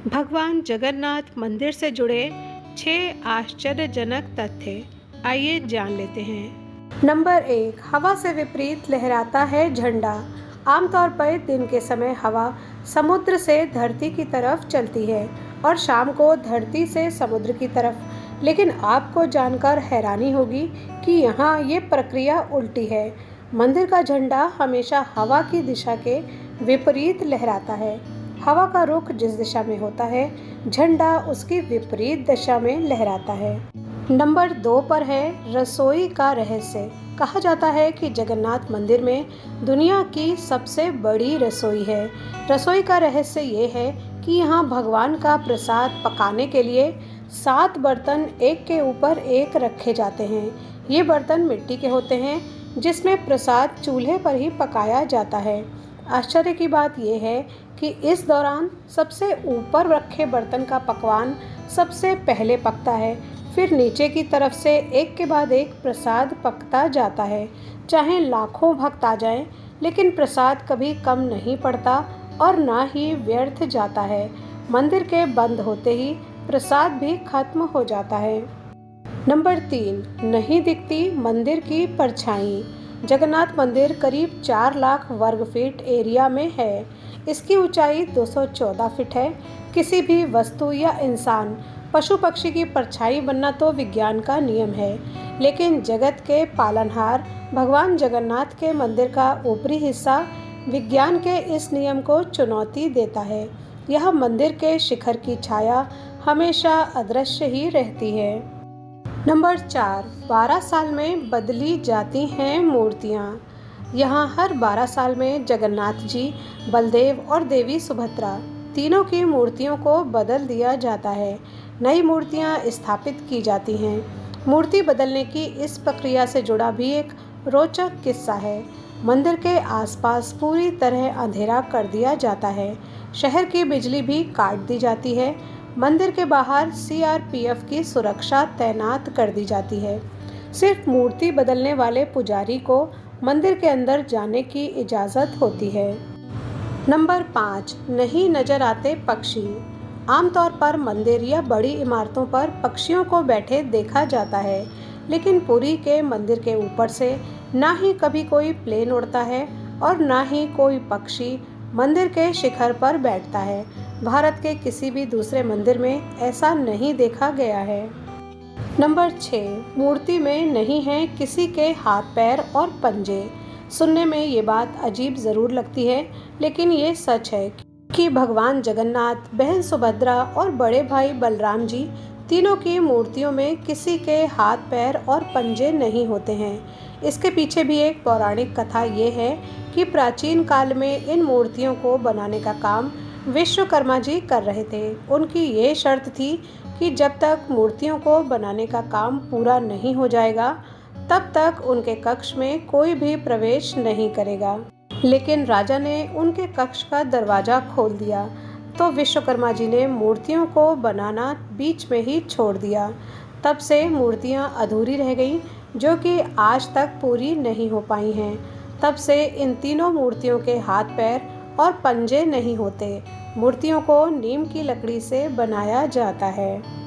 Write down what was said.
भगवान जगन्नाथ मंदिर से जुड़े 6 आश्चर्यजनक तथ्य आइए जान लेते हैं। नंबर 1, हवा से विपरीत लहराता है झंडा। आमतौर पर दिन के समय हवा समुद्र से धरती की तरफ चलती है और शाम को धरती से समुद्र की तरफ। लेकिन आपको जानकर हैरानी होगी कि यहाँ ये प्रक्रिया उल्टी है। मंदिर का झंडा हमेशा हवा की दिशा के विपरीत लहराता है। हवा का रुख जिस दिशा में होता है, झंडा उसकी विपरीत दिशा में लहराता है। नंबर 2 पर है रसोई का रहस्य। कहा जाता है कि जगन्नाथ मंदिर में दुनिया की सबसे बड़ी रसोई है। रसोई का रहस्य ये है कि यहाँ भगवान का प्रसाद पकाने के लिए 7 बर्तन एक के ऊपर एक रखे जाते हैं। ये बर्तन मिट्टी के होते हैं जिसमें प्रसाद चूल्हे पर ही पकाया जाता है। आश्चर्य की बात यह है कि इस दौरान सबसे ऊपर रखे बर्तन का पकवान सबसे पहले पकता है, फिर नीचे की तरफ से एक के बाद एक प्रसाद पकता जाता है। चाहे लाखों भक्त आ जाएं, लेकिन प्रसाद कभी कम नहीं पड़ता और ना ही व्यर्थ जाता है। मंदिर के बंद होते ही प्रसाद भी खत्म हो जाता है। नंबर 3, नहीं दिखती मंदिर की परछाई। जगन्नाथ मंदिर करीब 4 लाख वर्ग फीट एरिया में है। इसकी ऊंचाई 214 फीट है। किसी भी वस्तु या इंसान, पशु पक्षी की परछाई बनना तो विज्ञान का नियम है, लेकिन जगत के पालनहार भगवान जगन्नाथ के मंदिर का ऊपरी हिस्सा विज्ञान के इस नियम को चुनौती देता है। यह मंदिर के शिखर की छाया हमेशा अदृश्य ही रहती है। नंबर 4, 12 साल में बदली जाती हैं मूर्तियाँ। यहाँ हर 12 साल में जगन्नाथ जी, बलदेव और देवी सुभद्रा तीनों की मूर्तियों को बदल दिया जाता है। नई मूर्तियाँ स्थापित की जाती हैं। मूर्ति बदलने की इस प्रक्रिया से जुड़ा भी एक रोचक किस्सा है। मंदिर के आसपास पूरी तरह अंधेरा कर दिया जाता है। शहर की बिजली भी काट दी जाती है। मंदिर के बाहर CRPF की सुरक्षा तैनात कर दी जाती है। सिर्फ मूर्ति बदलने वाले पुजारी को मंदिर के अंदर जाने की इजाज़त होती है। नंबर 5, नहीं नजर आते पक्षी। आमतौर पर मंदिर या बड़ी इमारतों पर पक्षियों को बैठे देखा जाता है, लेकिन पुरी के मंदिर के ऊपर से ना ही कभी कोई प्लेन उड़ता है और ना ही कोई पक्षी मंदिर के शिखर पर बैठता है। भारत के किसी भी दूसरे मंदिर में ऐसा नहीं देखा गया है। नंबर 6, मूर्ति में नहीं है किसी के हाथ पैर और पंजे। सुनने में ये बात अजीब ज़रूर लगती है, लेकिन ये सच है कि भगवान जगन्नाथ, बहन सुभद्रा और बड़े भाई बलराम जी तीनों की मूर्तियों में किसी के हाथ पैर और पंजे नहीं होते हैं। इसके पीछे भी एक पौराणिक कथा ये है कि प्राचीन काल में इन मूर्तियों को बनाने का काम विश्वकर्मा जी कर रहे थे। उनकी ये शर्त थी कि जब तक मूर्तियों को बनाने का काम पूरा नहीं हो जाएगा, तब तक उनके कक्ष में कोई भी प्रवेश नहीं करेगा। लेकिन राजा ने उनके कक्ष का दरवाज़ा खोल दिया, तो विश्वकर्मा जी ने मूर्तियों को बनाना बीच में ही छोड़ दिया। तब से मूर्तियां अधूरी रह गईं, जो कि आज तक पूरी नहीं हो पाई हैं। तब से इन तीनों मूर्तियों के हाथ पैर और पंजे नहीं होते। मूर्तियों को नीम की लकड़ी से बनाया जाता है।